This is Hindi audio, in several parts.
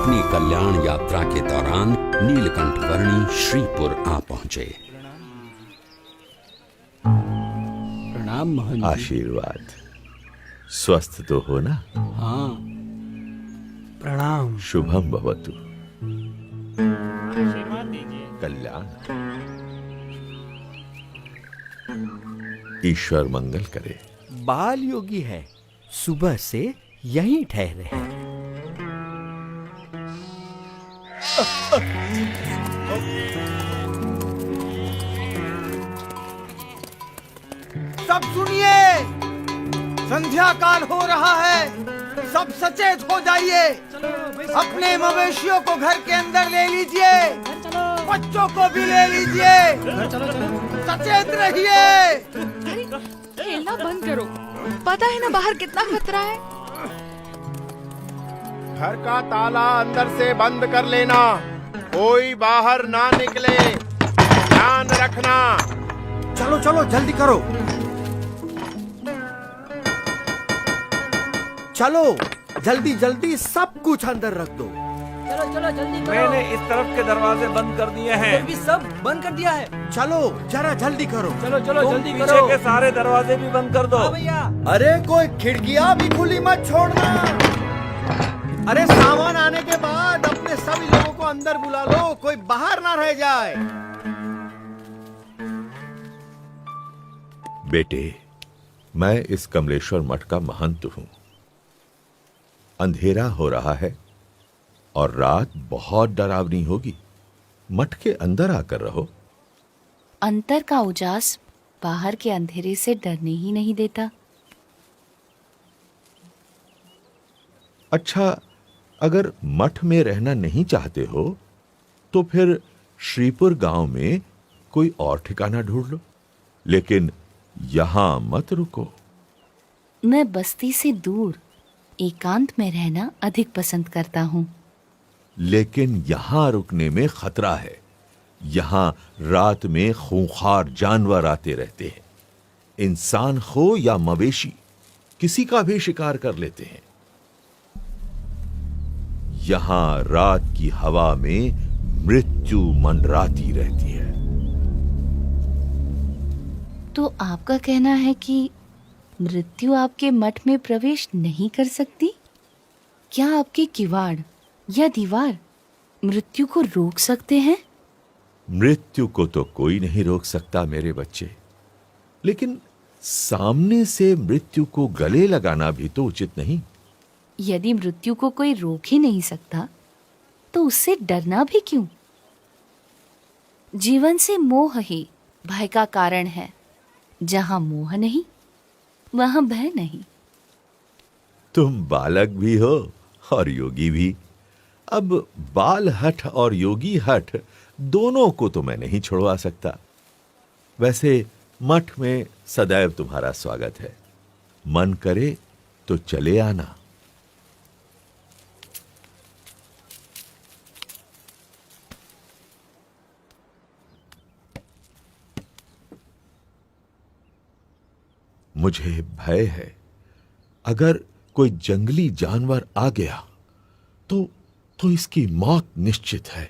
अपनी कल्याण यात्रा के दौरान नीलकंठ वर्णी श्रीपुर आ पहुंचे। प्रणाम महंत जी। आशीर्वाद। स्वस्थ तो हो ना? हाँ। प्रणाम। शुभम भवतु। कल्याण। ईश्वर मंगल करे। बाल योगी है, सुबह से यहीं ठहरे हैं। सब सुनिए, संध्या काल हो रहा है, सब सचेत हो जाइए। अपने मवेशियों को घर के अंदर ले लीजिए, बच्चों को भी ले लीजिए, सचेत रहिए। खेलना बंद करो, पता है ना बाहर कितना खतरा है। घर का ताला अंदर से बंद कर लेना, कोई बाहर ना निकले, ध्यान रखना। चलो चलो जल्दी करो, चलो जल्दी जल्दी सब कुछ अंदर रख दो। चलो चलो जल्दी करो। मैंने इस तरफ के दरवाजे बंद कर दिए हैं। भी सब बंद कर दिया है। चलो जरा जल्दी करो। चलो चलो जल्दी पीछे करो। के सारे दरवाजे भी बंद कर दो। हाँ भैया। अरे कोई खिड़कियां भी खुली मत छोड़ना। अरे सामान आने के बाद अपने सभी लोगों को अंदर बुला लो, कोई बाहर ना रह जाए। बेटे, मैं इस कमलेश्वर मठ का महंत हूं। अंधेरा हो रहा है और रात बहुत डरावनी होगी। मठ के अंदर आकर रहो। अंतर का उजास बाहर के अंधेरे से डरने ही नहीं देता। अच्छा, अगर मठ में रहना नहीं चाहते हो तो फिर श्रीपुर गांव में कोई और ठिकाना ढूंढ लो, लेकिन यहां मत रुको। मैं बस्ती से दूर एकांत में रहना अधिक पसंद करता हूँ। लेकिन यहां रुकने में खतरा है। यहां रात में खूंखार जानवर आते रहते हैं। इंसान हो या मवेशी, किसी का भी शिकार कर लेते हैं। यहां रात की हवा में मृत्यु मंडराती रहती है। तो आपका कहना है कि मृत्यु आपके मठ में प्रवेश नहीं कर सकती? क्या आपके किवाड़ या दीवार मृत्यु को रोक सकते हैं? मृत्यु को तो कोई नहीं रोक सकता मेरे बच्चे, लेकिन सामने से मृत्यु को गले लगाना भी तो उचित नहीं। यदि मृत्यु को कोई रोक ही नहीं सकता तो उससे डरना भी क्यों? जीवन से मोह ही भय का कारण है। जहां मोह नहीं वहां भय नहीं। तुम बालक भी हो और योगी भी। अब बाल हठ और योगी हठ दोनों को तो मैं नहीं छुड़वा सकता। वैसे मठ में सदैव तुम्हारा स्वागत है। मन करे तो चले आना। मुझे भय है, अगर कोई जंगली जानवर आ गया तो इसकी मौत निश्चित है।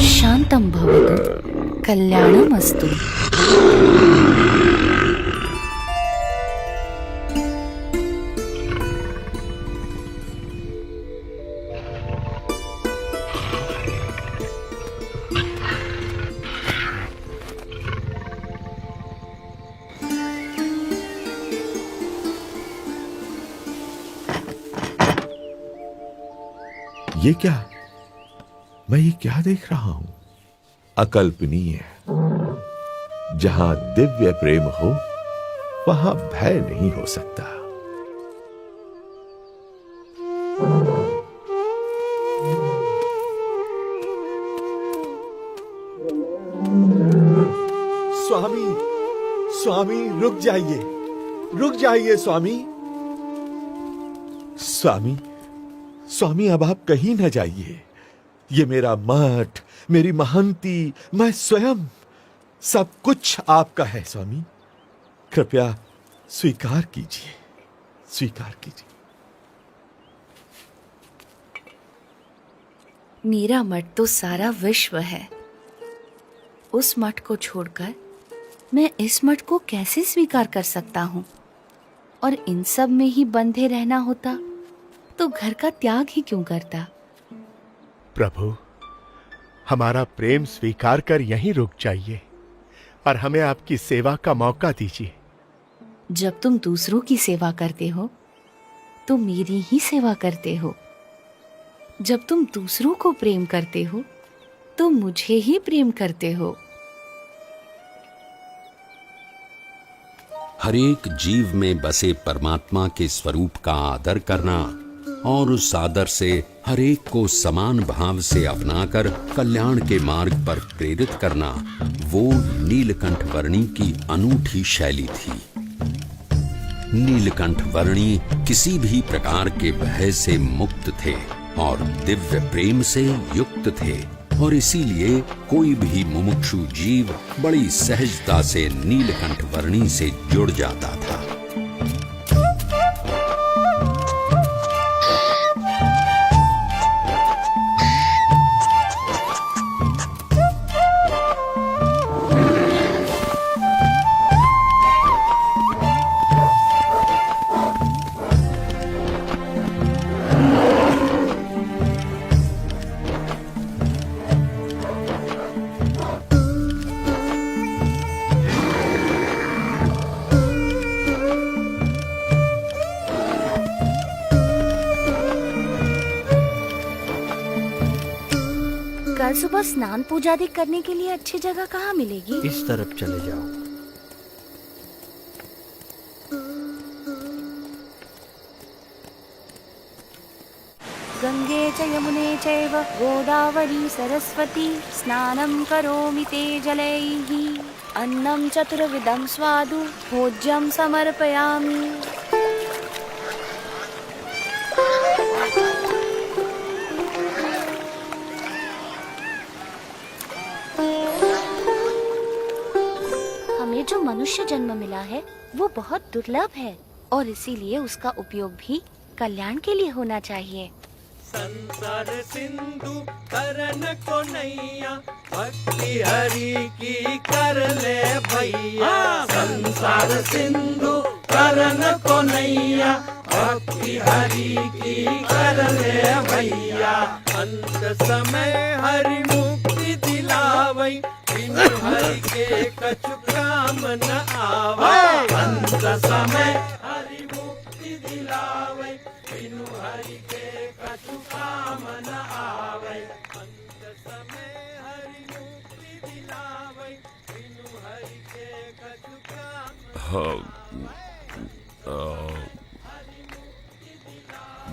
शांतं भवतु, कल्याणमस्तु। ये क्या, मैं ये क्या देख रहा हूं? अकल्पनीय। जहां दिव्य प्रेम हो वहां भय नहीं हो सकता। स्वामी, स्वामी रुक जाइए, रुक जाइए स्वामी। स्वामी, स्वामी अब आप कहीं न जाइए। ये मेरा मठ, मेरी महंती, मैं स्वयं, सब कुछ आपका है स्वामी। कृपया स्वीकार कीजिए, स्वीकार कीजिए। मेरा मठ तो सारा विश्व है। उस मठ को छोड़कर मैं इस मठ को कैसे स्वीकार कर सकता हूँ? और इन सब में ही बंधे रहना होता तो घर का त्याग ही क्यों करता? प्रभु, हमारा प्रेम स्वीकार कर यहीं रुक जाइए और हमें आपकी सेवा का मौका दीजिए। जब तुम दूसरों की सेवा करते हो तो मेरी ही सेवा करते हो। जब तुम दूसरों को प्रेम करते हो तो मुझे ही प्रेम करते हो। हरेक जीव में बसे परमात्मा के स्वरूप का आदर करना और उस आदर से हरेक को समान भाव से अपनाकर कल्याण के मार्ग पर प्रेरित करना, वो नीलकंठ वर्णी की अनूठी शैली थी। नीलकंठ वर्णी किसी भी प्रकार के भय से मुक्त थे और दिव्य प्रेम से युक्त थे, और इसीलिए कोई भी मुमुक्षु जीव बड़ी सहजता से नीलकंठ वर्णी से जुड़ जाता था। कल सुबह स्नान पूजा आदि करने के लिए अच्छी जगह कहाँ मिलेगी? इस तरफ चले जाओ। गंगे च यमुने चैव गोदावरी सरस्वती स्नानं करोमि ते जलैः। अन्नं चतुर्विधं स्वादु भोज्यं समर्पयामि। हमें जो मनुष्य जन्म मिला है वो बहुत दुर्लभ है और इसीलिए उसका उपयोग भी कल्याण के लिए होना चाहिए। संसार सिंधु करन को नैया, भक्ति हरि की कर ले भैया। संसार सिंधु करन को नैया, भक्ति हरि की कर ले भैया। अंत समय हरि मुक्ति दिलावई, बिनु हरि के कछु काम न आवै। अंत समय हरि मुक्ति दिलावई, बिनु हरि के कछु काम न आवै। अंत समय हरि मुक्ति दिलावै, बिनु हरि के कछु काम।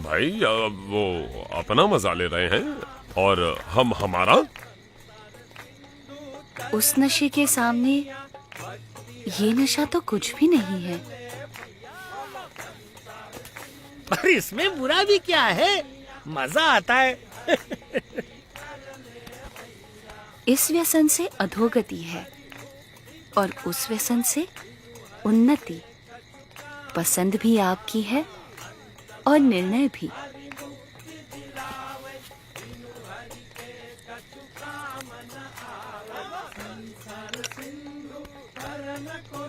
भाई वो अपना मजा ले रहे हैं और हम हमारा। उस नशे के सामने ये नशा तो कुछ भी नहीं है। पर इसमें बुरा भी क्या है, मजा आता है। इस व्यसन से अधोगति है और उस व्यसन से उन्नति। पसंद भी आपकी है और निर्णय भी।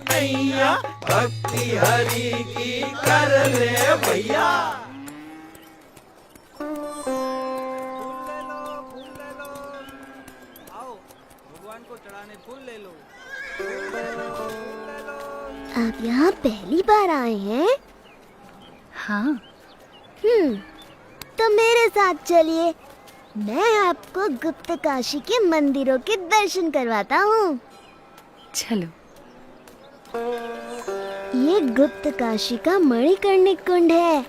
नैया, भक्ति हरि की कर ले भैया। आओ भगवान को चढ़ाने फूल ले लो। आप यहाँ पहली बार आए हैं? हाँ। तो मेरे साथ चलिए, मैं आपको गुप्त काशी के मंदिरों के दर्शन करवाता हूँ। चलो। ये गुप्त काशी का मणिकर्णिक कुंड है।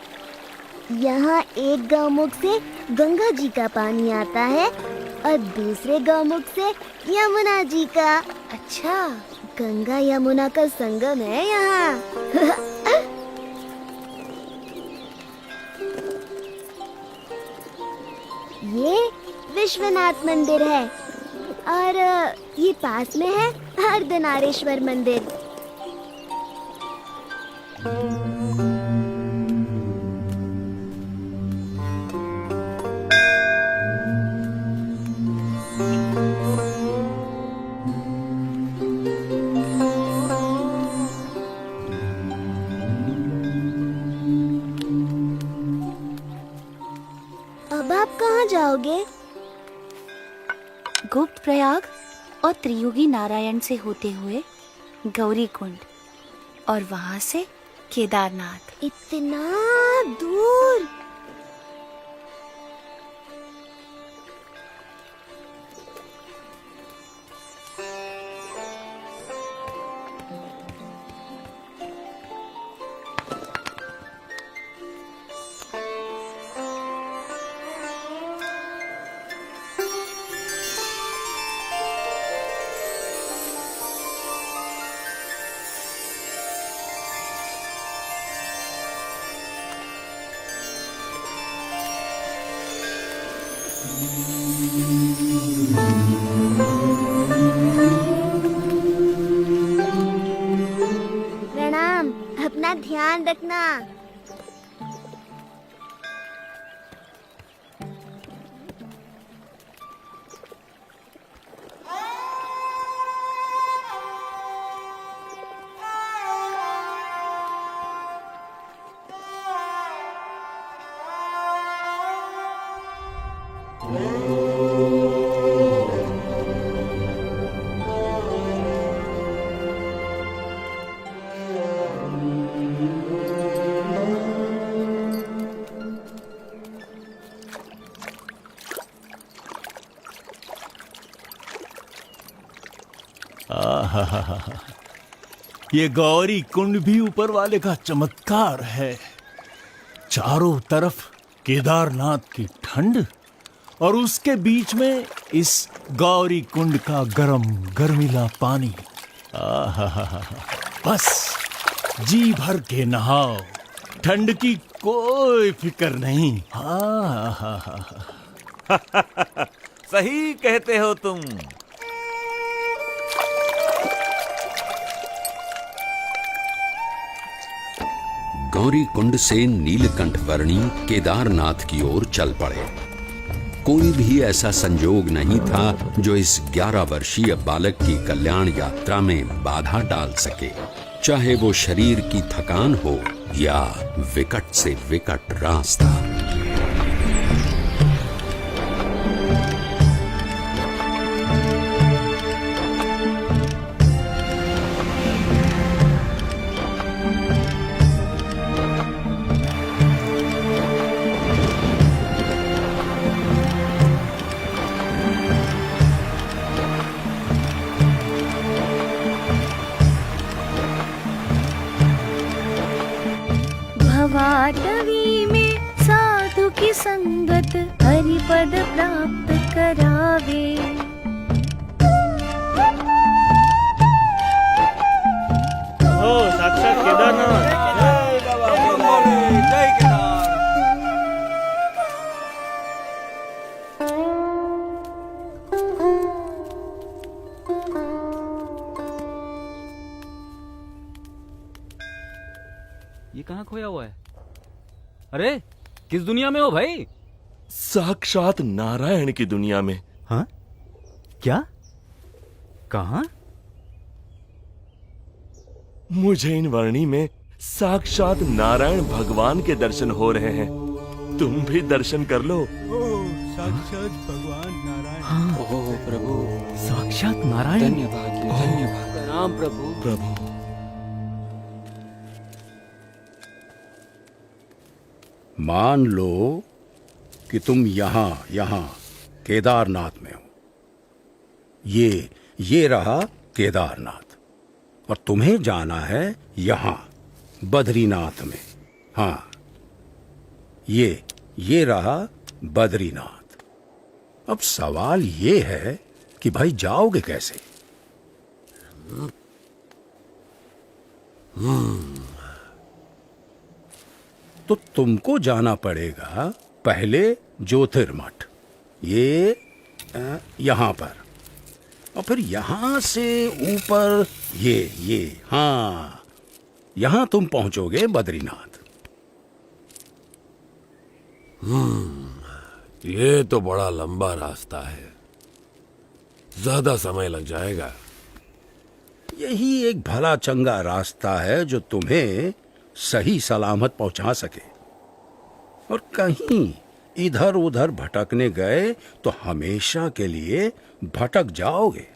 यहाँ एक गौमुख से गंगा जी का पानी आता है और दूसरे गौमुख से यमुना जी का। अच्छा, गंगा यमुना का संगम है यहाँ। ये विश्वनाथ मंदिर है और ये पास में है अर्धनारेश्वर मंदिर। अब आप कहाँ जाओगे? गुप्त प्रयाग और त्रियुगी नारायण से होते हुए गौरी कुंड और वहां से केदारनाथ। इतना दूर? प्रणाम, अपना ध्यान रखना। ये गौरी कुंड भी ऊपर वाले का चमत्कार है। चारों तरफ केदारनाथ की ठंड और उसके बीच में इस गौरी कुंड का गर्मीला पानी। बस जी भर के नहाओ, ठंड की कोई फिक्र नहीं। सही कहते हो तुम। गौरी कुंड से नीलकंठ वर्णी केदारनाथ की ओर चल पड़े। कोई भी ऐसा संजोग नहीं था जो इस 11 वर्षीय बालक की कल्याण यात्रा में बाधा डाल सके, चाहे वो शरीर की थकान हो या विकट से विकट रास्ता। भवाटवी में साधु की संगत हरिपद प्राप्त करावे। हो साक्षात केदारनाथ। जय केदार। ये कहाँ खोया हुआ है? अरे किस दुनिया में हो भाई? साक्षात नारायण की दुनिया में। हाँ? क्या? कहाँ? मुझे इन वर्णी में साक्षात नारायण भगवान के दर्शन हो रहे हैं। तुम भी दर्शन कर लो। साक्षात भगवान नारायण। हाँ। ओह प्रभु, साक्षात नारायण। धन्यवाद धन्यवाद। प्रणाम प्रभु। प्रभु मान लो कि तुम यहाँ केदारनाथ में हूं। ये रहा केदारनाथ, और तुम्हें जाना है यहां बद्रीनाथ में। हाँ, ये रहा बद्रीनाथ। अब सवाल ये है कि भाई जाओगे कैसे? तो तुमको जाना पड़ेगा पहले ज्योतिर्मठ, यहां पर, और फिर यहां से ऊपर हाँ, यहां तुम पहुंचोगे बद्रीनाथ। ये तो बड़ा लंबा रास्ता है, ज्यादा समय लग जाएगा। यही एक भला चंगा रास्ता है जो तुम्हें सही सलामत पहुंचा सके। और कहीं इधर उधर भटकने गए तो हमेशा के लिए भटक जाओगे।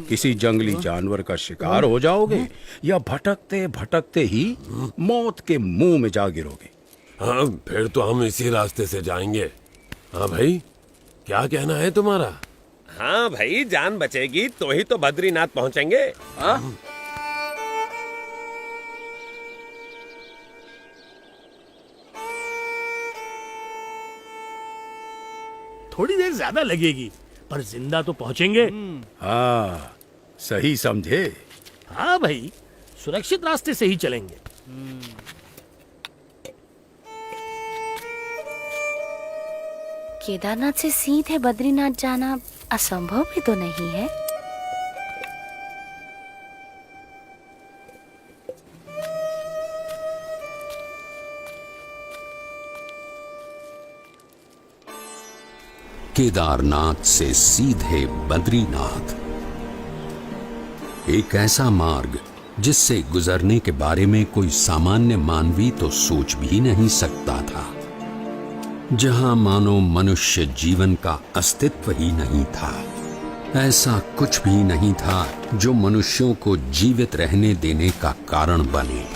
किसी जंगली जानवर का शिकार हो जाओगे, या भटकते भटकते ही मौत के मुंह में जा गिरोगे। हाँ, फिर तो हम इसी रास्ते से जाएंगे। हाँ भाई, क्या कहना है तुम्हारा? हाँ भाई, जान बचेगी तो ही तो बद्रीनाथ पहुंचेंगे। हाँ? थोड़ी देर ज्यादा लगेगी, पर जिंदा तो पहुंचेंगे। हाँ, सही समझे। हाँ भाई, सुरक्षित रास्ते से ही चलेंगे। केदारनाथ से सीधे बद्रीनाथ जाना असंभव भी तो नहीं है। केदारनाथ से सीधे बद्रीनाथ, एक ऐसा मार्ग जिससे गुजरने के बारे में कोई सामान्य मानवी तो सोच भी नहीं सकता था, जहां मानो मनुष्य जीवन का अस्तित्व ही नहीं था। ऐसा कुछ भी नहीं था जो मनुष्यों को जीवित रहने देने का कारण बने।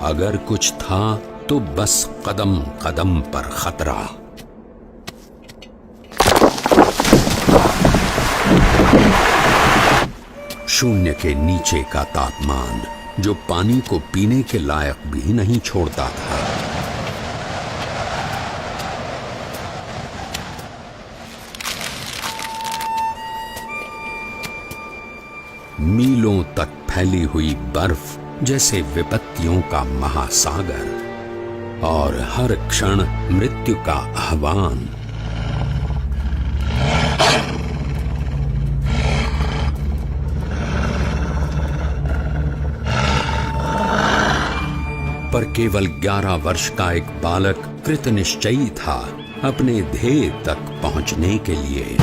अगर कुछ था तो बस कदम कदम पर खतरा। शून्य के नीचे का तापमान जो पानी को पीने के लायक भी नहीं छोड़ता था। मीलों तक फैली हुई बर्फ जैसे विपत्तियों का महासागर, और हर क्षण मृत्यु का आह्वान। पर केवल 11 वर्ष का एक बालक कृत निश्चयी था अपने ध्येय तक पहुंचने के लिए।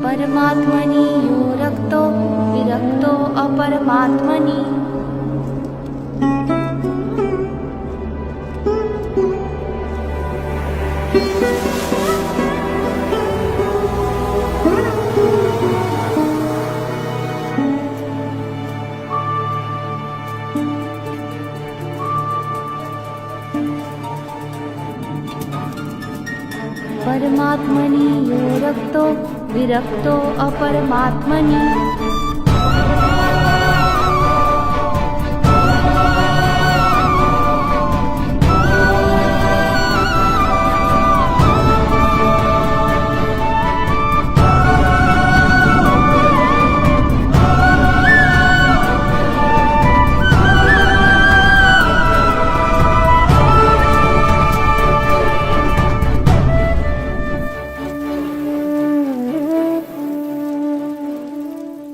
परमात्मनि यो रक्तो विरक्तो अपरमात्मनि। परमात्मनि यो रक्तो विरक्तो अपरमात्मनि।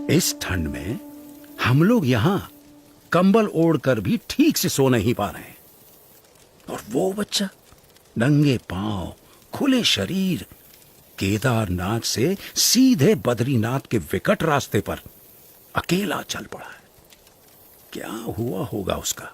इस ठंड में हम लोग यहाँ कंबल ओढ़कर भी ठीक से सो नहीं पा रहे हैं, और वो बच्चा नंगे पांव, खुले शरीर, केदारनाथ से सीधे बद्रीनाथ के विकट रास्ते पर अकेला चल पड़ा है। क्या हुआ होगा उसका?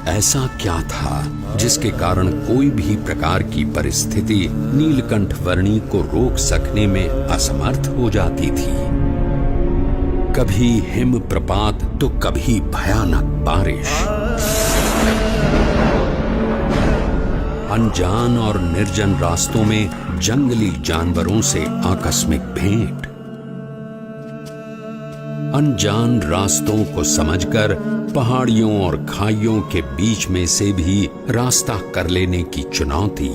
ऐसा क्या था जिसके कारण कोई भी प्रकार की परिस्थिति नीलकंठ वर्णी को रोक सकने में असमर्थ हो जाती थी। कभी हिम प्रपात तो कभी भयानक बारिश, अनजान और निर्जन रास्तों में जंगली जानवरों से आकस्मिक भेंट, अनजान रास्तों को समझकर पहाड़ियों और खाइयों के बीच में से भी रास्ता कर लेने की चुनौती,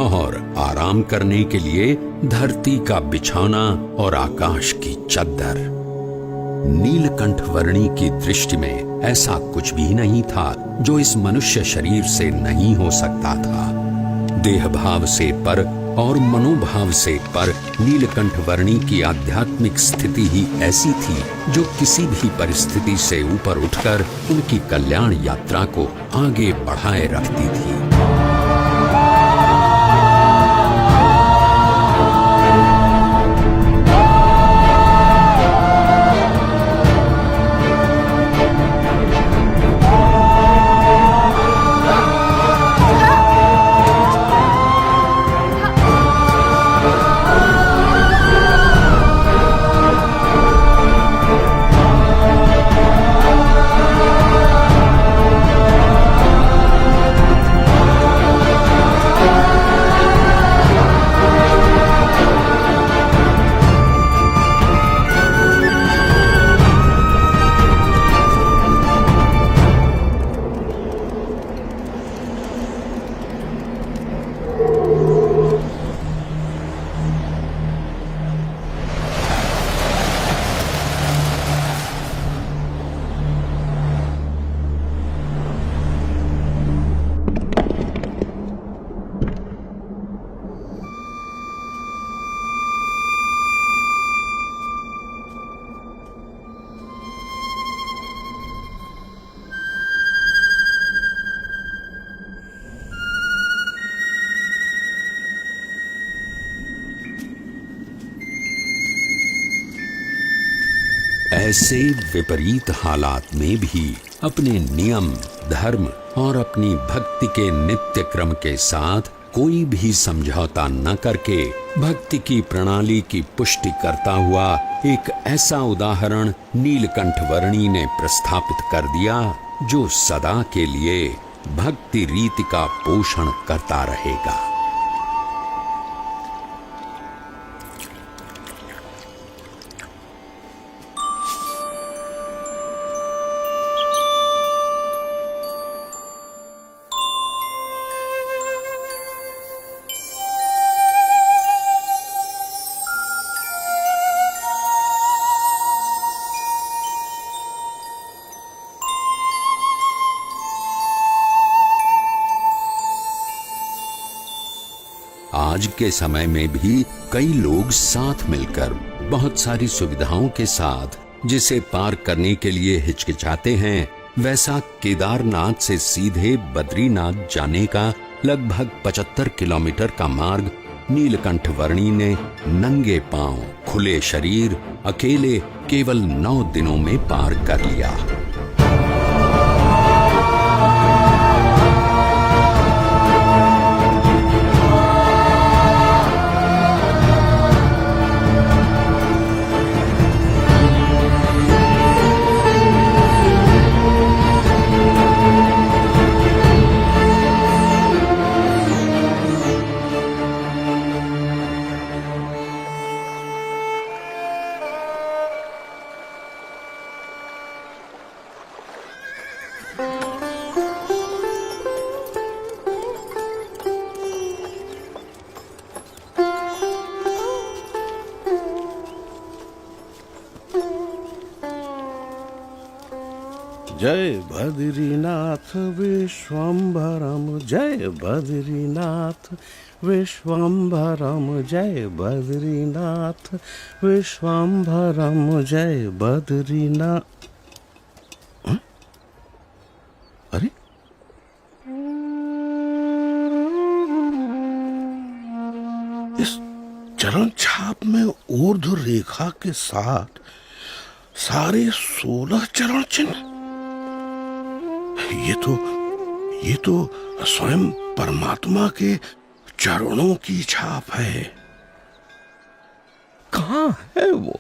और आराम करने के लिए धरती का बिछौना और आकाश की चद्दर। नीलकंठ वर्णी की दृष्टि में ऐसा कुछ भी नहीं था जो इस मनुष्य शरीर से नहीं हो सकता था। देह भाव से पर और मनोभाव से पर नीलकंठ वर्णी की आध्यात्मिक स्थिति ही ऐसी थी जो किसी भी परिस्थिति से ऊपर उठकर उनकी कल्याण यात्रा को आगे बढ़ाए रखती थी। ऐसे विपरीत हालात में भी अपने नियम, धर्म और अपनी भक्ति के नित्य क्रम के साथ कोई भी समझौता न करके भक्ति की प्रणाली की पुष्टि करता हुआ एक ऐसा उदाहरण नीलकंठ वर्णी ने प्रस्थापित कर दिया जो सदा के लिए भक्ति रीति का पोषण करता रहेगा। आज के समय में भी कई लोग साथ मिलकर बहुत सारी सुविधाओं के साथ जिसे पार करने के लिए हिचकिचाते हैं, वैसा केदारनाथ से सीधे बद्रीनाथ जाने का लगभग 75 किलोमीटर का मार्ग नीलकंठ वर्णी ने नंगे पांव, खुले शरीर, अकेले केवल 9 दिनों में पार कर लिया। जय बद्रीनाथ विश्वम्भरम, जय बद्रीनाथ विश्वम्भरम, जय बद्रीनाथ विश्वम्भरम, जय बद्रीनाथ। अरे इस चरण छाप में ऊर्ध्व रेखा के साथ सारे 16 चरण चिन्ह। ये तो स्वयं परमात्मा के चरणों की छाप है। कहाँ है वो?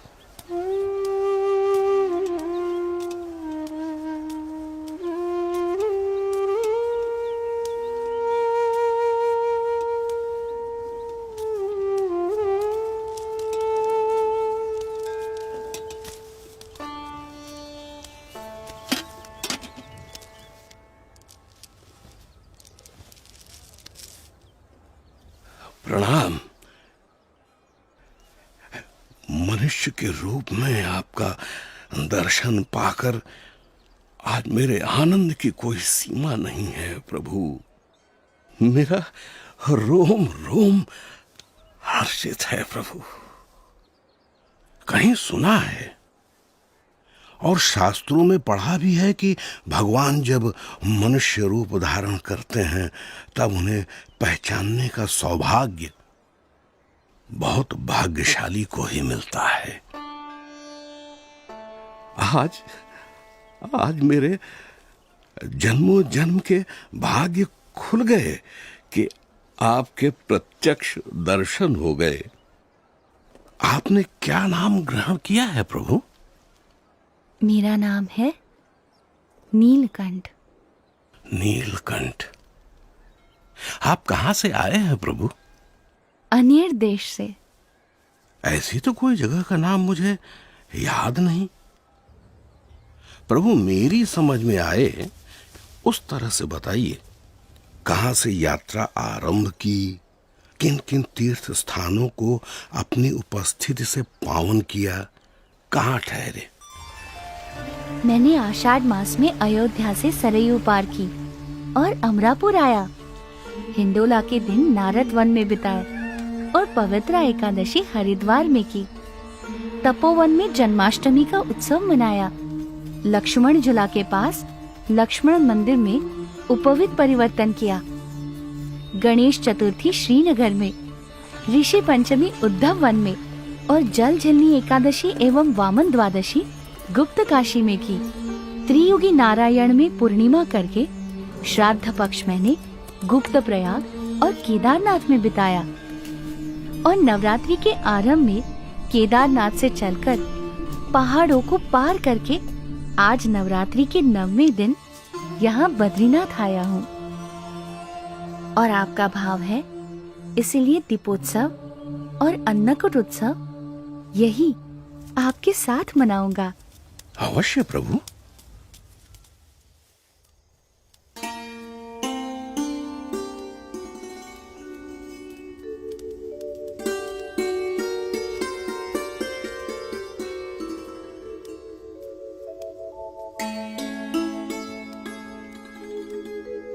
प्रणाम। मनुष्य के रूप में आपका दर्शन पाकर आज मेरे आनंद की कोई सीमा नहीं है प्रभु। मेरा रोम रोम हर्षित है प्रभु। कहीं सुना है और शास्त्रों में पढ़ा भी है कि भगवान जब मनुष्य रूप धारण करते हैं तब उन्हें पहचानने का सौभाग्य बहुत भाग्यशाली को ही मिलता है। आज मेरे जन्मों जन्म के भाग्य खुल गए कि आपके प्रत्यक्ष दर्शन हो गए। आपने क्या नाम ग्रहण किया है प्रभु? मेरा नाम है नीलकंठ। नीलकंठ। आप कहां से आए हैं प्रभु? अनेर देश से। ऐसी तो कोई जगह का नाम मुझे याद नहीं प्रभु। मेरी समझ में आए उस तरह से बताइए। कहां से यात्रा आरंभ की, किन किन तीर्थ स्थानों को अपनी उपस्थिति से पावन किया, कहां ठहरे? मैंने आषाढ़ मास में अयोध्या से सरयू पार की और अमरापुर आया। हिंडोला के दिन नारद वन में बिताए और पवित्र एकादशी हरिद्वार में की। तपोवन में जन्माष्टमी का उत्सव मनाया। लक्ष्मण झूला के पास लक्ष्मण मंदिर में उपवित परिवर्तन किया। गणेश चतुर्थी श्रीनगर में, ऋषि पंचमी उद्धव वन में और जल झिलनी एकादशी एवं वामन द्वादशी गुप्त काशी में की। त्रियुगी नारायण में पूर्णिमा करके श्राद्ध पक्ष मैंने गुप्त प्रयाग और केदारनाथ में बिताया और नवरात्रि के आरंभ में केदारनाथ से चलकर पहाड़ों को पार करके आज नवरात्रि के 9वें दिन यहाँ बद्रीनाथ आया हूँ। और आपका भाव है, इसीलिए दीपोत्सव और अन्नकूट उत्सव यही आपके साथ मनाऊंगा। अवश्य प्रभु।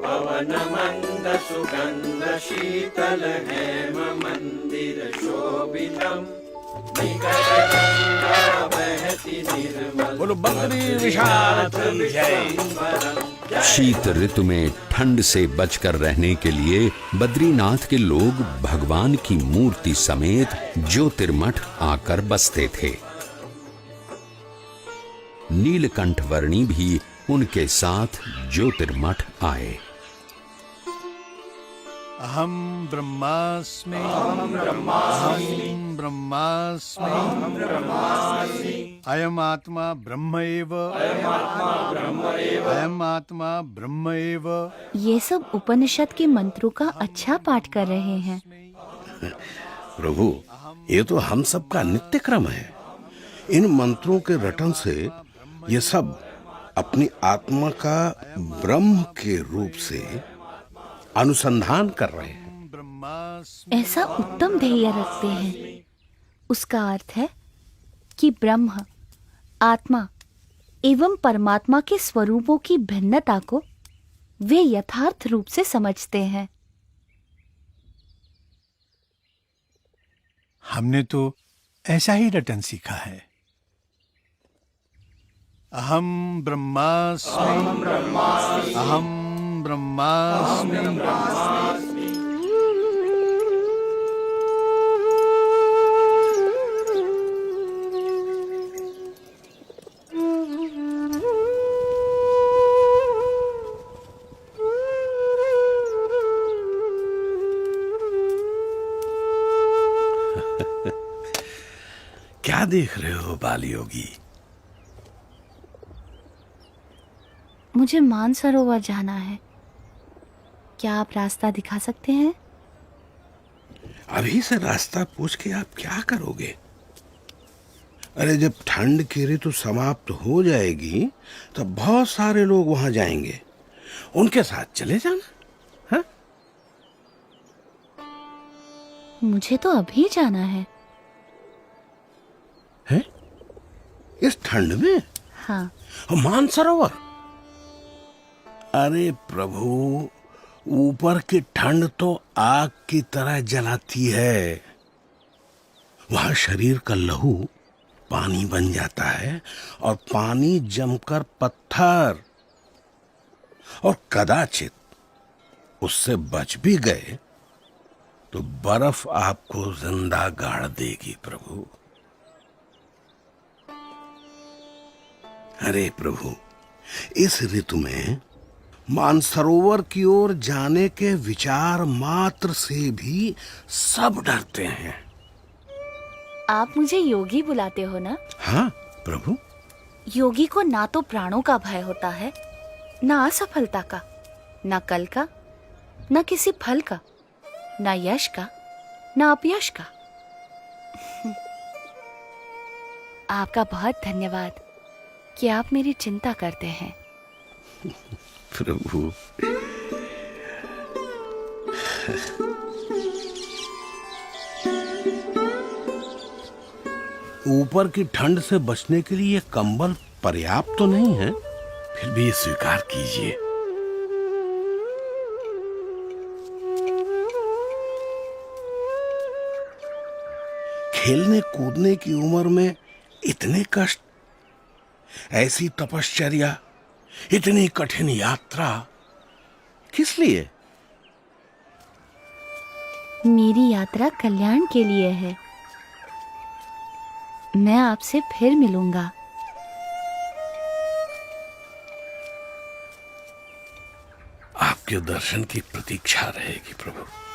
पवन मंद सुगंध शीतल हेम मंदिर शोभितम निकट गंगा बहती निर्मल। बोलो बद्री विशाल जय। शीत ऋतु में ठंड से बचकर रहने के लिए बद्रीनाथ के लोग भगवान की मूर्ति समेत ज्योतिर्मठ आकर बसते थे। नीलकंठ वर्णी भी उनके साथ ज्योतिर्मठ आए। अहम ब्रह्मास्मि अहम ब्रह्मास्मि अयम आत्मा ब्रह्म एव अयम आत्मा ब्रह्म एव। ये सब उपनिषद के मंत्रों का अच्छा पाठ कर रहे हैं। प्रभु, ये तो हम सब का नित्य क्रम है। इन मंत्रों के रटन से ये सब अपनी आत्मा का ब्रह्म के रूप से अनुसंधान कर रहे हैं। ऐसा उत्तम ध्येय रखते हैं। उसका अर्थ है कि ब्रह्म, आत्मा एवं परमात्मा के स्वरूपों की भिन्नता को वे यथार्थ रूप से समझते हैं। हमने तो ऐसा ही रटन सीखा है। अहम ब्रह्मास्मि अहम ब्रह्मास्मि। क्या देख रहे हो बाल योगी? मुझे मानसरोवर जाना है। क्या आप रास्ता दिखा सकते हैं? अभी से रास्ता पूछ के आप क्या करोगे? अरे जब ठंड की ऋतु समाप्त हो जाएगी तब बहुत सारे लोग वहां जाएंगे, उनके साथ चले जाना। हाँ? मुझे तो अभी जाना है। है? इस ठंड में? हाँ। मानसरोवर? अरे प्रभु, ऊपर की ठंड तो आग की तरह जलाती है। वहां शरीर का लहू पानी बन जाता है और पानी जमकर पत्थर, और कदाचित उससे बच भी गए तो बर्फ आपको जिंदा गाड़ देगी प्रभु। अरे प्रभु, इस ऋतु में मानसरोवर की ओर जाने के विचार मात्र से भी सब डरते हैं। आप मुझे योगी बुलाते हो ना? हाँ प्रभु। योगी को ना तो प्राणों का भय होता है, ना असफलता का, ना कल का, ना किसी फल का, ना यश का, ना अपयश का। आपका बहुत धन्यवाद कि आप मेरी चिंता करते हैं। प्रभु, ऊपर की ठंड से बचने के लिए कंबल पर्याप्त तो नहीं है, फिर भी स्वीकार कीजिए। खेलने कूदने की उम्र में इतने कष्ट, ऐसी तपश्चर्या, इतनी कठिन यात्रा किस लिए? मेरी यात्रा कल्याण के लिए है। मैं आपसे फिर मिलूंगा। आपके दर्शन की प्रतीक्षा रहेगी प्रभु।